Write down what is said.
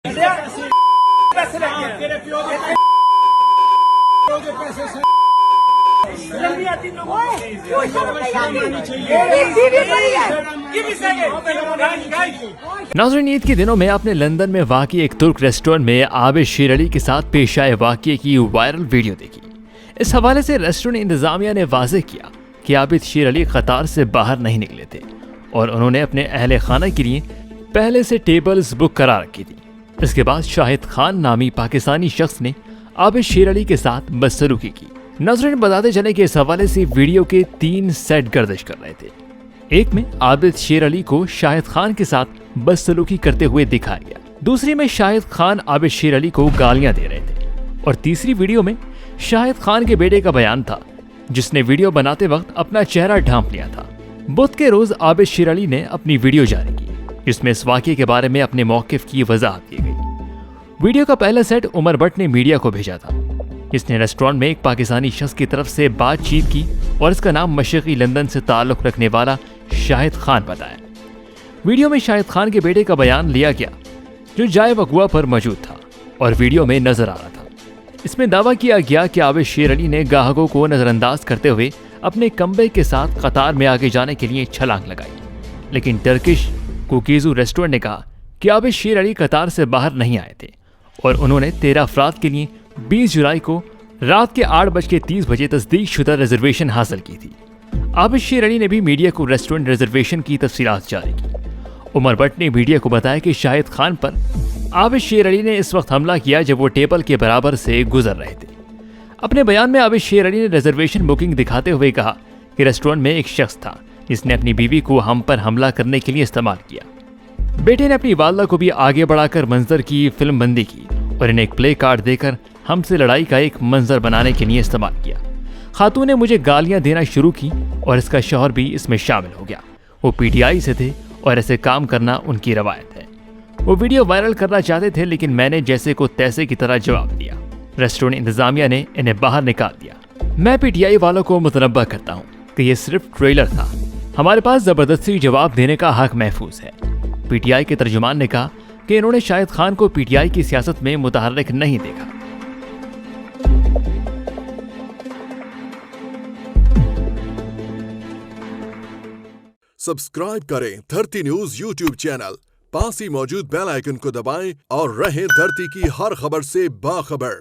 पैसे तेरे प्यो के पैसे से नाज़रीन, ईद के दिनों में आपने लंदन में वाक़ई एक तुर्क रेस्टोरेंट में आबिद शेर अली के साथ पेश आए वाक़ये की वायरल वीडियो देखी। इस हवाले से रेस्टोरेंट इंतजामिया ने वाज़ेह किया कि आबिद शेर अली कतार से बाहर नहीं निकले थे और उन्होंने अपने अहले खाना के लिए पहले से टेबल्स बुक करा रखी थी। इसके बाद शाहिद खान नामी पाकिस्तानी शख्स ने आबिद शेर अली के साथ बदसलूकी की। नाज़रीन, बताते चले कि इस हवाले से वीडियो के 3 सेट गर्दिश कर रहे थे। एक में आबिद शेर अली को शाहिद खान के साथ बदसलूकी करते हुए दिखाया गया, दूसरी में शाहिद खान आबिद शेर अली को गालियां दे रहे थे और तीसरी वीडियो में शाहिद खान के बेटे का बयान था, जिसने वीडियो बनाते वक्त अपना चेहरा ढांप लिया था। बुध के रोज आबिद शेर अली ने अपनी वीडियो जारी की, जिसमें इस वाक़ये के बारे में अपने मौक़िफ़ की वजाहत की गई। वीडियो का पहला सेट उमर भट्ट ने मीडिया को भेजा था। इसने रेस्टोरेंट में एक पाकिस्तानी शख्स की तरफ से बातचीत की और इसका नाम मशरक़ी लंदन से ताल्लुक़ रखने वाला शाहिद खान बताया। वीडियो में शाहिद खान के बेटे का बयान लिया गया, जो जाए वक़ुआ पर मौजूद था और वीडियो में नजर आ रहा था। इसमें दावा किया गया कि आबिद शेर अली ने ग्राहकों को नज़रअंदाज करते हुए अपने कम्बे के साथ कतार में आगे जाने के लिए छलांग लगाई, लेकिन टर्किश कुकीज़ू रेस्टोरेंट ने कहा कि आबिद शेर अली कतार से बाहर नहीं आए थे और उन्होंने 13 अफराद के लिए 20 जुलाई को रात के 8:30 बजे तस्दीक शुदा रिजर्वेशन हासिल की थी। आबिद शेर अली ने भी मीडिया को रेस्टोरेंट रिजर्वेशन की तफसीलात जारी की। उमर भट्ट ने मीडिया को बताया कि शाहिद खान पर आबिद शेर अली ने इस वक्त हमला किया जब वो टेबल के बराबर से गुजर रहे थे। अपने बयान में आबिद शेर अली ने रिजर्वेशन बुकिंग दिखाते हुए कहा कि रेस्टोरेंट में एक शख्स था जिसने अपनी बीवी को हम पर हमला करने के लिए इस्तेमाल किया। बेटे ने अपनी वालदा को भी आगे बढ़ाकर मंजर की फिल्म बंदी की और इन्हें एक प्ले कार्ड देकर हमसे लड़ाई का एक मंजर बनाने के लिए इस्तेमाल किया। खातून ने मुझे गालियां देना शुरू की और इसका शौहर भी इसमें शामिल हो गया। वो पीटीआई से थे और ऐसे काम करना उनकी रवायत है। वो वीडियो वायरल करना चाहते थे, लेकिन मैंने जैसे को तैसे की तरह जवाब दिया। रेस्टोरेंट इंतजामिया ने इन्हें बाहर निकाल दिया। मैं पीटीआई वालों को मुतनब्बा करता हूँ कि ये सिर्फ ट्रेलर था, हमारे पास जबरदस्ती जवाब देने का हक महफूज है। पीटीआई के तर्जुमान ने कहा कि इन्होंने शाहिद खान को पीटीआई की सियासत में मुतहर्रिक नहीं देखा। सब्सक्राइब करें धरती न्यूज यूट्यूब चैनल, पास ही मौजूद बेल आइकन को दबाएं और रहें धरती की हर खबर से बाखबर।